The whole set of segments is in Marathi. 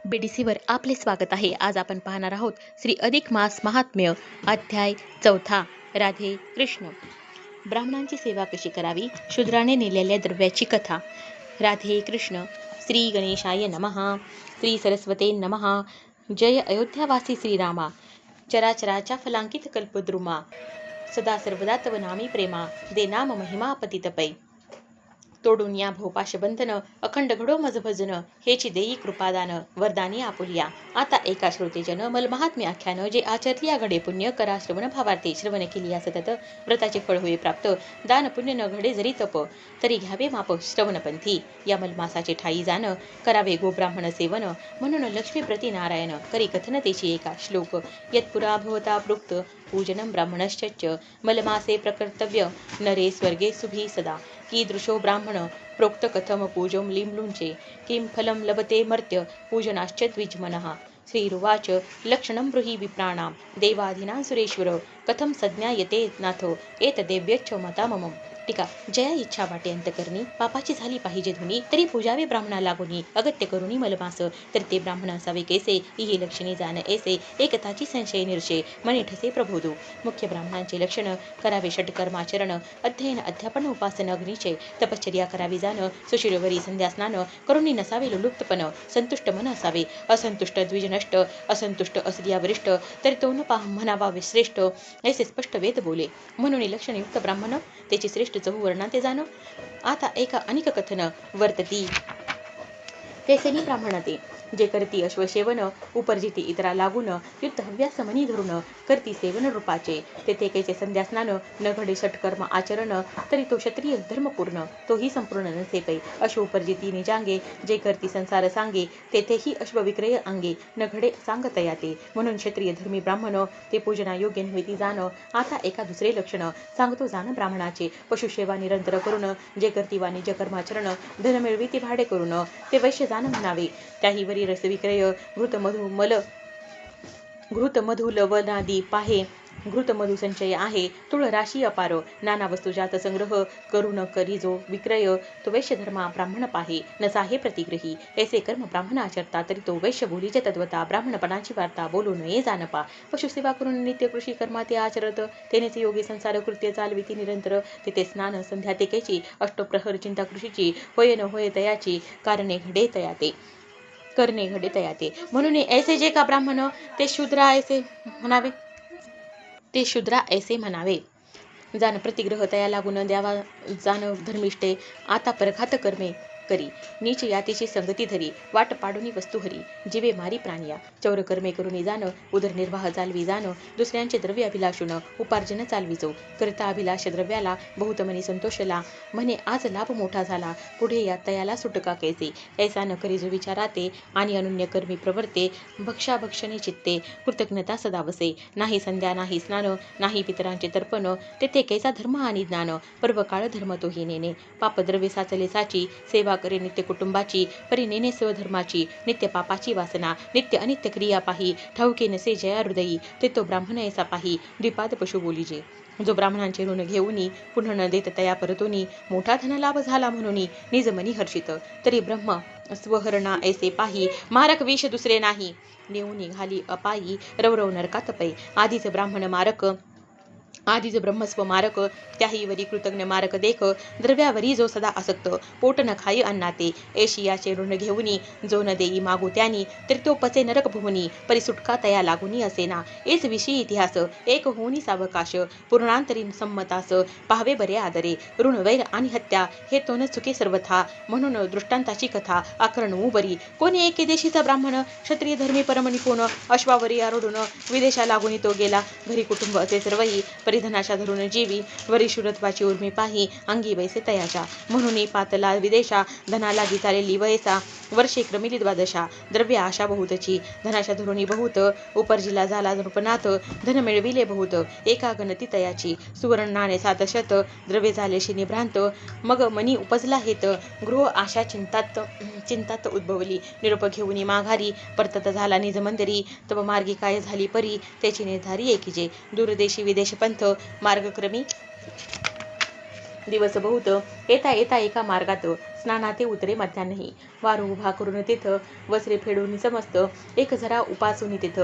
बीडीसीवर आपले स्वागत आहे. आज आपण पाहणार आहोत श्री अधिक मास महात्म्य अध्याय 4. राधे कृष्ण. ब्राह्मणांची सेवा कशी करावी, शूद्राने नेलेल्या द्रव्याची कथा. राधे कृष्ण. श्री गणेशाय नमः. श्री सरस्वते नमः. जय अयोध्यावासी श्रीरामा. चराचराच्या फलांकित कल्पद्रुमा, सदा सर्वदा तव नामी प्रेमा, दे नाम महिमा पतितपै. तोडून या भोपाश बंधन, अखंड घडो मज भजन, हेची देई कृपादान, वरदानी आपुलिया. आता एका श्रोतेजन मल महात्म्य आख्यान, जे आचरलिया घडे पुण्य, करा श्रवण भावार्थे. श्रवण केलिया सतत, व्रताचे फळ होई प्राप्त. दान पुण्य न घडे जरी तप, तरी घ्यावे माप श्रवणपंथी. या मलमासाचे ठाई जाण, करावे गोब्राह्मण सेवन. म्हणून लक्ष्मी प्रति नारायण, करी कथन तेची एका श्लोक. यत्पुरा भवता प्रोक्त, पूजनं ब्राह्मणश्च मलमासे प्रकर्तव्य, नरे स्वर्गे सुभी सदा. कीदृशो ब्राह्मण प्रोक्त कथम पूजों लिंबलुंचे, किं फलं लभते मर्त्य पूजनाश्च द्विजमनः. श्रीरुवाच लक्षणं ब्रूहि विप्राणां, देवाधीनां सुरेश्वर, कथं संज्ञायते नाथो एतदेव्यच्च मता मम. टीका. जया इच्छा वाटे अंतकरणी, पापाची झाली पाहिजे धुनी, तरी पूजावे ब्राह्मणा लागुनी. अगत्य करुणी मलमास, तर ते ब्राह्मण असावे कैसे, ही लक्षणी जाण ऐसे. एकताची संशय निर्शे, मनी ठसे प्रबोधू. मुख्य ब्राह्मणांचे लक्षण, करावे षटकर्माचरण, अध्ययन अध्यापन उपासना अग्नीचे, तपश्चर्या करावी जाण, सुशिरवरी संध्यास्नान, करुणी नसावे लुलुप्तपण, संतुष्ट मन असावे, असंतुष्ट द्विजनष्ट, असंतुष्ट असलिया वरिष्ठ, तरी तो न म्हणावा श्रेष्ठ, ऐसे स्पष्ट वेद बोले. म्हणून लक्षणयुक्त ब्राह्मण, त्याची श्रेष्ठ चहुवर्णा ते जाण. आता एका अनिक कथन वर्तती कैसेनी ब्राह्मणते, जे करती अश्वसेवन, उपर्जिती इतरा लागून, युद्ध हव्यास मनी धरून, करती सेवन रूपाचे, तेथे कैसे संध्यास्नान, न घडे षटकर्म आचरण, तरी तो क्षत्रिय धर्मपूर्ण, तोही संपूर्ण नसे पै. अश्व उपर्जिती निजांगे, जे करती संसार सांगे, तेथेही अश्वविक्रय अंगे, न घडे सांगतयाते. म्हणून क्षत्रिय धर्मी ब्राह्मण, ते पूजना योग्य नव्हे जाण. आता एका दुसरे लक्षण सांगतो जाण ब्राह्मणाचे. पशुसेवा निरंतर करून, जे करती वाणिज्य कर्माचरण, धन मिळविती भाडे करून, ते वैश्य जाण म्हणावे. त्याही वरी रसविक्रय, घृतमधु लवणादी पाहे, घृतमधु संचय आहे, तुळ राशी अपार, नाना वस्तुजात संग्रह, करून करी जो विक्रय, तो वैश्य धर्मा ब्राह्मण पाहे, नसा हे प्रतिग्रही. ऐसे कर्म ब्राह्मण आचरता, तरी तो वैश्य बोलीचे तद्वता, ब्राह्मणपणाची वार्ता बोलू नये जानपा. पशुसेवा करून नित्य कृषी कर्मा ते आचरत, तेनेच योगी संसार कृत्य चालविती निरंतर. तेथे स्नान संध्या तेकेची, अष्टप्रहर चिंता कृषीची, होय न होय तयाची, करणे घडे तयाते. म्हणून ऐसे जे का ब्राह्मण, ते शूद्रा ऐसे म्हणावे. जाण प्रतिग्रह तया लागून, द्यावा जाण धर्मिष्ठे, आता परघात कर्मे करी, नीच यातीची संगती धरी, वाट पाडुनी वस्तू हरी, जीवे मारी प्राणिया. चौर कर्मे करुनी जाण, उदरनिर्वाह चालवी जाण, दुसऱ्यांचे द्रव्य अभिलाषून, उपार्जन चालविजो. करता अभिलाष द्रव्याला, बहुत मनी संतोषला, म्हणे आज लाभ मोठा झाला, पुढे या तयाला सुटका कैसे. ऐसा न करी जो विचाराते, आणि अनुन्य कर्मी प्रवर्ते, भक्षाभक्षणे चित्ते, कृतज्ञता सदा वसे. नाही संध्या नाही स्नान, नाही पितरांचे तर्पण, तेथे कैसा धर्म आणि ज्ञान. पर्व काळ धर्म तोही नेणे, पापद्रव्य साचले साची, सेवा करे नित्य कुटुंबाची, परी नेणे स्वधर्माची, नित्य पापाची वासना, नित्य अनित्य क्रिया पाही, ठाऊके नसे जया हृदयी, ते तो ब्राह्मण ऐसा पाही. द्विपाद पशु बोलीजे, जो ब्राह्मणांचे ऋण घेऊनी, पुन्हा न देत तया परतोनी, मोठा धनलाभ झाला म्हणून निज मनी हर्षित, तरी ब्रह्म स्वहरणा ऐसे पाही, मारक विष दुसरे नाही, नेऊनी घाली अपायी, रवरव नरकात पै. आधीच ब्रह्मस्व मारक, त्याही वरी कृतज्ञ मारक देख, द्रव्यावरी जो सदा आसक्त, पोट न खाई अन्नाते. एशियाचे ऋण घेऊनी, जो न देई मागू त्यानी, तर तो पचे नरक भुवनी, परी सुटका तया लागुनी असेना. एच विषयी इतिहास, एक होऊनी सावकाश, पूर्णांतरी संमतास, पाहावे बरे आदरे. ऋण वैर आणि हत्या, हे तो न चुके सर्वथा, म्हणून दृष्टांताची कथा आकरणू बरी. कोणी एके देशीचा ब्राह्मण, क्षत्रिय धर्मी परमनिपुण, अश्वावरी आरोढून विदेशा लागुनी तो गेला. घरी कुटुंब असे सर्वही, परिधनाशा धरून जीवी, वरी शूरत्वाची उर्मी पाही, अंगी वैसे तयाच्या. म्हणून पातला विदेशा, धना लागी चालेली वयसा, वर्षे क्रमिली 12, द्रव्य आशा बहुतची, धनाशा धरुणी बहुत, उपर्जिला झाला नृपनाथ, धन मिळविले बहुत, एका गणती तयाची. सुवर्ण नाणे 700, द्रव्य झालेशी निभ्रांत, मग मनी उपजला हेत, गृह आशा चिंतात उद्भवली. निरोप घेऊनी माघारी, परतत झाला निज मंदिरी, तब मार्गी काय झाली परी, त्याची निर्धारी एकीजे. दूरदेशी विदेश पंथ, मार्गक्रमी दिवस बहुत येता येता एका मार्गात स्नानाते उतरे मध्यान्ही. वारू उभा करून तेथ वस्त्रे फेडून समस्त एक जरा उपासून तेथ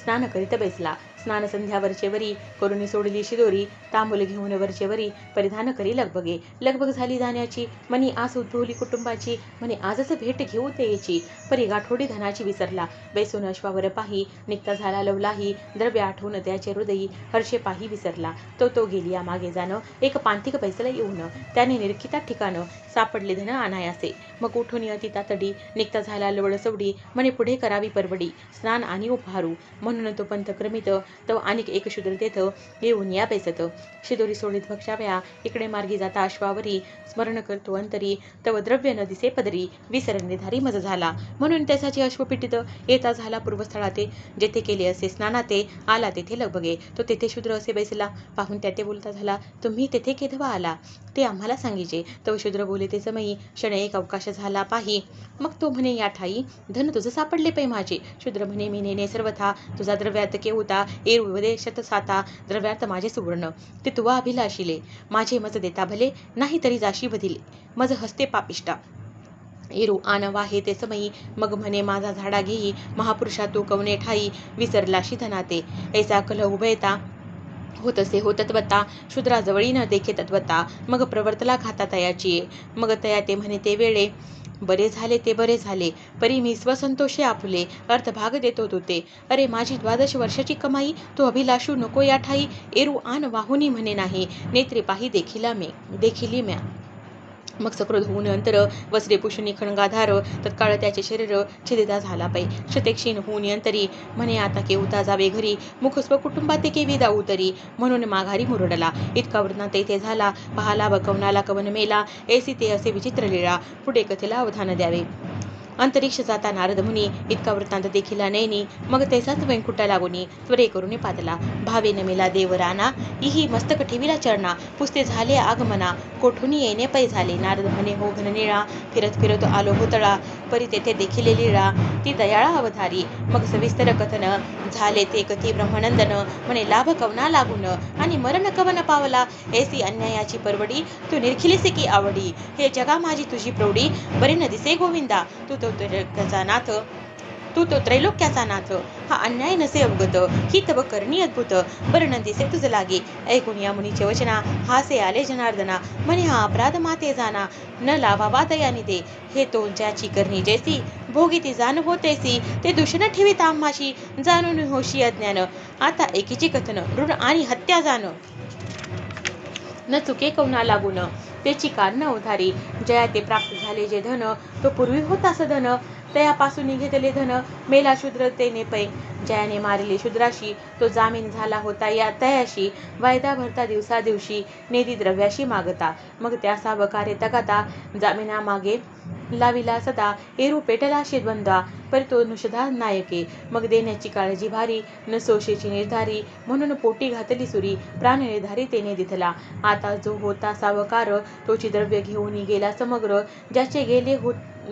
स्नान करीत बैसला. स्नान संध्यावरचे वरी करून सोडली शिदोरी, तांबूल घेऊन वरचे वरी परिधान करी लगबगे. लगबग झाली जाण्याची, मनी आस उद्भवली कुटुंबाची. म्हणे आजच भेट घेऊ ते याची, परी गाठोडी धनाची विसरला. बैसून अश्वावर पाही निघता झाला लवलाही, द्रव्य आठवून त्याचे हृदयी हर्षे पाही विसरला. तो गेलिया मागे जाणं, एक पांतिक बैसला येऊन, त्याने निरखिता ठिकाण सापडले धन अनायासे. मग उठून अति तातडी निघता झाला लवळ सवडी, म्हणे पुढे करावी परवडी स्नान आणि उपहारू. म्हणून तो पंथ क्रमित तव अनेक एक शूद्र तेथ येऊन या बैसत. शिदोरी सोडीत भक्षाव्या इकडे मार्गी जाता अश्वावरी, स्मरण करतो अंतरी तव द्रव्य न दिसे पदरी. विसर निर्धारी मज झाला, म्हणून त्यासाठी अश्वपिटीत येता झाला पूर्वस्थळाते. जेथे केले असे स्नानाते आला तेथे लगबगे. तो तेथे शूद्र असे बैसला, पाहून त्याते बोलता झाला, तुम्ही तेथे केधवा आला ते आम्हाला सांगिजे. तव शूद्र बोले ते समयी, क्षण एक अवकाश झाला पाही. मग तो म्हणे या ठाई धन तुझं सापडले पै माझे. शूद्र म्हणे मी नेणे सर्वथा, तुझा द्रव्यात केवता एरुवदे शतसाता. द्रव्यात माझे सुवर्ण ते तुवा अभिलाषिले, माझे मज देता भले नाही तरी जाशी बधिले. मज हस्ते पापिष्टा एरू आन वाहे ते समयी. मग म्हणे माझा झाडा घेई महापुरुषा तू कवने ठाई. विसरलाशी धनाते ऐसा कल उभयता, होतसे हो तत्वता. शूद्राजवळी न देखे तत्वता, मग प्रवर्तला खाता तयाची. मग तया ते म्हणे ते वेळे, बरे झाले ते बरे झाले, परी मी स्वसंतोषे आपुले. अर्थभाग देतो तू ते, अरे माझी 12 वर्षाची कमाई. तो अभिलाषू नको या ठाई, एरू आन वाहुनी म्हणे नाही. नेत्रे पाही देखिली म्या. मग सकृत होऊन अंतर वस्त्रे पुषुनी खणगाधार, तत्काळ त्याचे शरीर छिदिता झाला पै. क्षतेक्षीण होऊन अंतरी, म्हणे आता केवता जावे घरी. मुख स्वकुटुंबाते केवी जाऊ तरी, म्हणून माघारी मुरडला. इतका वृत्तांत तेथे झाला, पाहाला कवनाला कवन मेला. ऐसी ते असे विचित्र लीळा, पुढे कथेला अवधान द्यावे. अंतरिक्ष जाता नारद मुनी, इतका वृत्तांत देखिला नैनी. मग तैसाच वैकुंठा लागुनी त्वरे करून पातला. भावे नमिला देवराना, इही मस्तक ठेविला चरणा. पुसते झाले आगमना, कोठूनी येणे पै झाले. नारद म्हणे हो घननिळा, फिरत फिरत आलो होतळा. परी तेथे देखिले लीळा, ती दयाळा अवधारी. मग सविस्तर कथन झाले ते कथी ब्रह्मनंदन. म्हणे लाभ कवना लागून आणि मरण कवन पावला. ऐसी अन्यायाची परवडी, तू निरखिलीसी की आवडी. हे जगा माझी तुझी प्रौढी, बरे न दिसे गोविंदा. तू तो त्रैलोक्याचा नाथ, हा अन्याय नसे अवगत. ही तव करणी अद्भुत, बरं न दिसे तुझ लागे. ऐकून या मुनीचे वचना, हासे आले जनार्दना. म्हणे हा अपराध माते जाना, न लावावा दयानी दे. हे तो ज्याची करणी जैसी, भोगी ती जाण होतेसी. ते दूषण ठेवीत आम्हाशी, जाणून होशी अज्ञान. आता एकीचे कथन, ऋण आणि हत्या जाण. न चुके कवना लागून, त्याची कारण उधारी. जया ते प्राप्त झाले जे धन, तो पूर्वी होता सधन. तयापासून घेतले धन, मेला शूद्र तेने पै. जयाने मारिले शूद्राशी, तो जामीन झाला होता या तयाशी. वायदा भरता दिवसा दिवशी, नेदी द्रव्याशी मागता. मग त्या सावकारे तगाता, जामिना मागे लाविला सदा. एरू पेटलाशी द्वंद्वा, पर तो नुषधा नायके. मग देण्याची काळजी भारी, न सोशेची निर्धारी. म्हणून पोटी घातली सुरी, प्राण निर्धारी तेने दिथला. आता जो होता सावकार, तोची द्रव्य घेऊन गेला समग्र. ज्याचे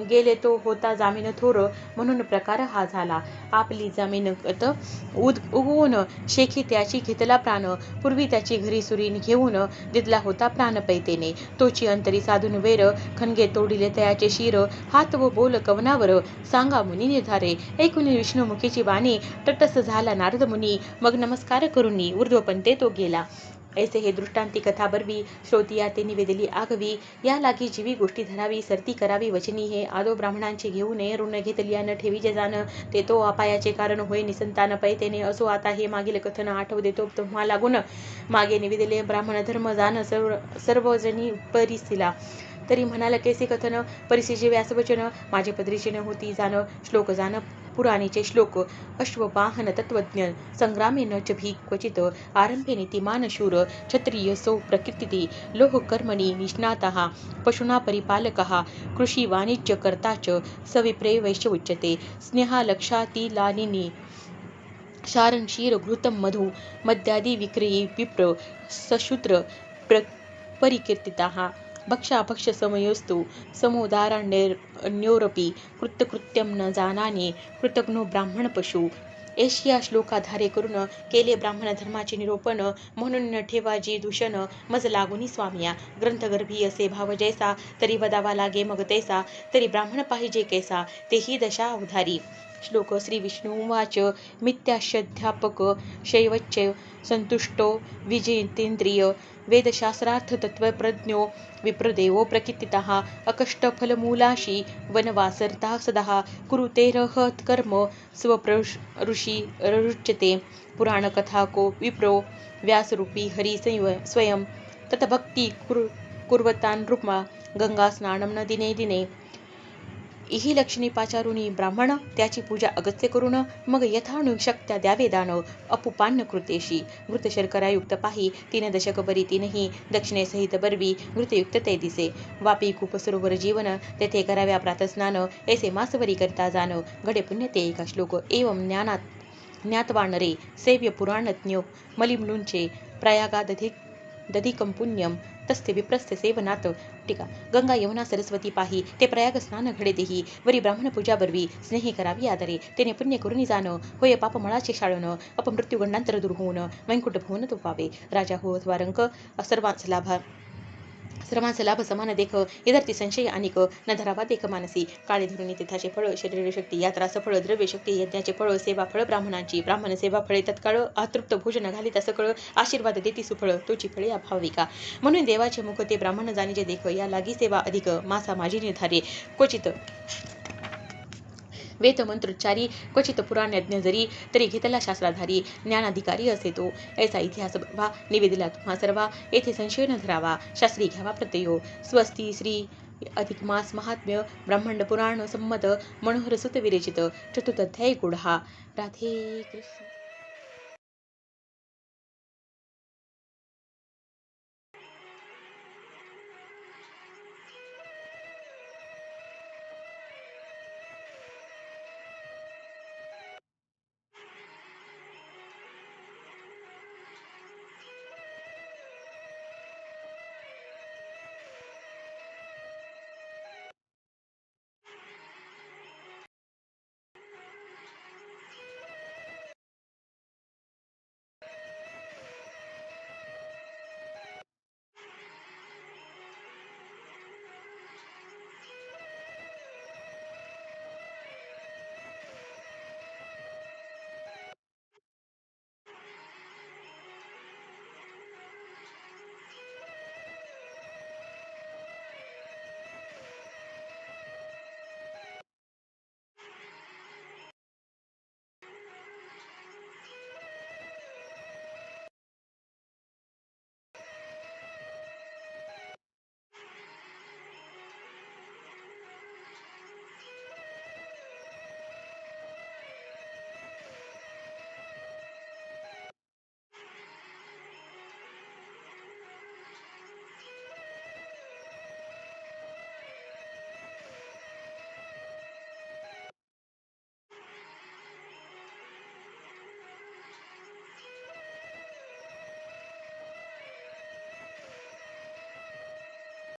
गेले तो होता जामीन थोर. म्हणून प्रकार हा झाला, आपली जामीनत उगवून शेखी त्याची घेतला प्राण. पूर्वी त्याची घरी सुरी घेऊन दिदला होता प्राण पैतेने. तोची अंतरी साधून वैर, खणगे तोडिले तयाचे शिर. हात व बोल कवनावर, सांगा मुनी निर्धारे. ऐकून विष्णुमुखीची बाणी, तटस्थ झाला नारद मुनी. मग नमस्कार करुनी ऊर्ध्वपंथे तो गेला. ऐसे हे दृष्टांती कथा बरवी, श्रोतिया ते निवेदली आगवी. या लागी जीवी गोष्टी धरावी, सरती करावी वचनी हे. आदो ब्राह्मणांचे घेऊ नये, ऋण घेतलिया न ठेवीचे जाण. ते तो अपायाचे कारण होय निसंतान पै तेने. असो आता हे मागील कथन आठव देतो तुम्हा लागून. मागे निवेदले ब्राह्मण धर्म जाण, सर्वजणी परिस्थिला. तरी म्हणाल कैसे कथन, परिसेचे व्यासवचन. माझे पदरीचे न होती जाण, श्लोक जाण पुराणीचे श्लोक. अश्ववाहन तत्वज्ञ, संग्रामे न च भी क्वचित. आरंभे नीतिमान शूर, क्षत्रिय सौ प्रकृती. लोह कर्मणि निष्णातः, पशूना परिपालकः. कृषी वाणिज्य कर्ता च, सविप्रे वैश्य उच्यते. स्नेहालक्षातिलानिनी, शारण क्षीर घृतम मधु. मद्यादी विक्रयी विप्र, सशूद्र परिकीर्तिताः. भक्षाभक्ष समयोस्तु, समोदाराण्योरपि. कृत्यकृत्यं न जानाने, कृतघ्नो ब्राह्मण पशु. एशिया श्लोकाधारे करून केले ब्राह्मण धर्माचे निरूपण. म्हणून न ठेवा जी दूषण, मज लागुनी स्वामिया. ग्रंथगर्भी असे भाव जैसा, तरी वदावा लागे मग तैसा. तरी ब्राह्मण पाहिजे कैसा, तेही दशा अवधारी. श्लोक श्री विष्णुवाच. मिथ्याश्चध्यापक शैवच्च संतुष्टो विजितेंद्रिय. वेदशास्त्रार्थ तत्वप्रज्ञो विप्रदेवो प्रकीर्तितः. अकष्टफलमूलाशी वनवासरता सदा. कुरुतेरहत्कर्म स्वप्रऋषी रुच्यते. पुराणकथा को विप्रो व्यासरूपी हरी स्वयं. ततभक्ती कुर्वतानृपमा. गंगा स्नानं न दिने दिने. इही लक्षणी पाचारुनी ब्राह्मण, त्याची पूजा अगत्य करून. मग यथानुशक्त्या द्यावे दान. अपुपान्न कृतेशी घृत शर्करायुक्त पाही. 3 दशक बरी तीनही दक्षिणेसहित बरवी. घृतयुक्त ते दिसे. वापी कूप सरोवर जीवन, तेथे कराव्या प्रातस्नान. ऐसे मासवरी करता जान. घडे पुण्य ते एका श्लोक. एवं ज्ञातवा नरे सेव्य पुराणज्ञो मलिमलुंचे. प्रयागादधिकं पुण्यम तस्य विप्रस्य सेवनात. टीका. गंगा यमुना सरस्वती पाही, ते प्रयाग स्नान घडे तेही. वरी ब्राह्मण पूजा बरवी, स्नेही करावी आदरे. तेने पुण्य करुनी जाण. होय पापमळाचे शाळण. अपमृत्यू गंडांतर दूर होऊन वैकुंठ भुवन तो पावे. राजा हो अथवा रंक, सर्वांचा लाभ समान देख. यदर्थी संशय अनिक, न धरावा देख मानसी. काळे धरुणी तीर्थाचे फळ, शरीर शक्ती यात्रा सफळ. द्रव्य शक्ती यज्ञाचे फळ, सेवा फळ ब्राह्मणांची. ब्राह्मण सेवा फळे तत्काळ. अतृप्त भोजन घालिता सकळ. आशीर्वाद देती सुफळ, तोची फळे अभाविका. म्हणून देवाचे मुख ते ब्राह्मण जाणीजे देख. या लागी सेवा अधिक, मासा माझी निर्धारे. क्वचित वेद मंत्रोच्चारी, क्वचित पुराणज्ञ जरी. तरी घेतला शास्त्राधारी. ज्ञानाधिकारी असे तो. ऐसा इतिहास व्हा निवेदिला तुम्हा सर्वा. येथे संशय न धरावा, शास्त्री घ्यावा प्रत्ययो. स्वस्ती श्री अधिक मास महात्म्य. ब्रह्मांड पुराण संमत. मनोहर सुत विरेचित. चतुर्थ अध्याय गुढहा. राधे कृष्ण.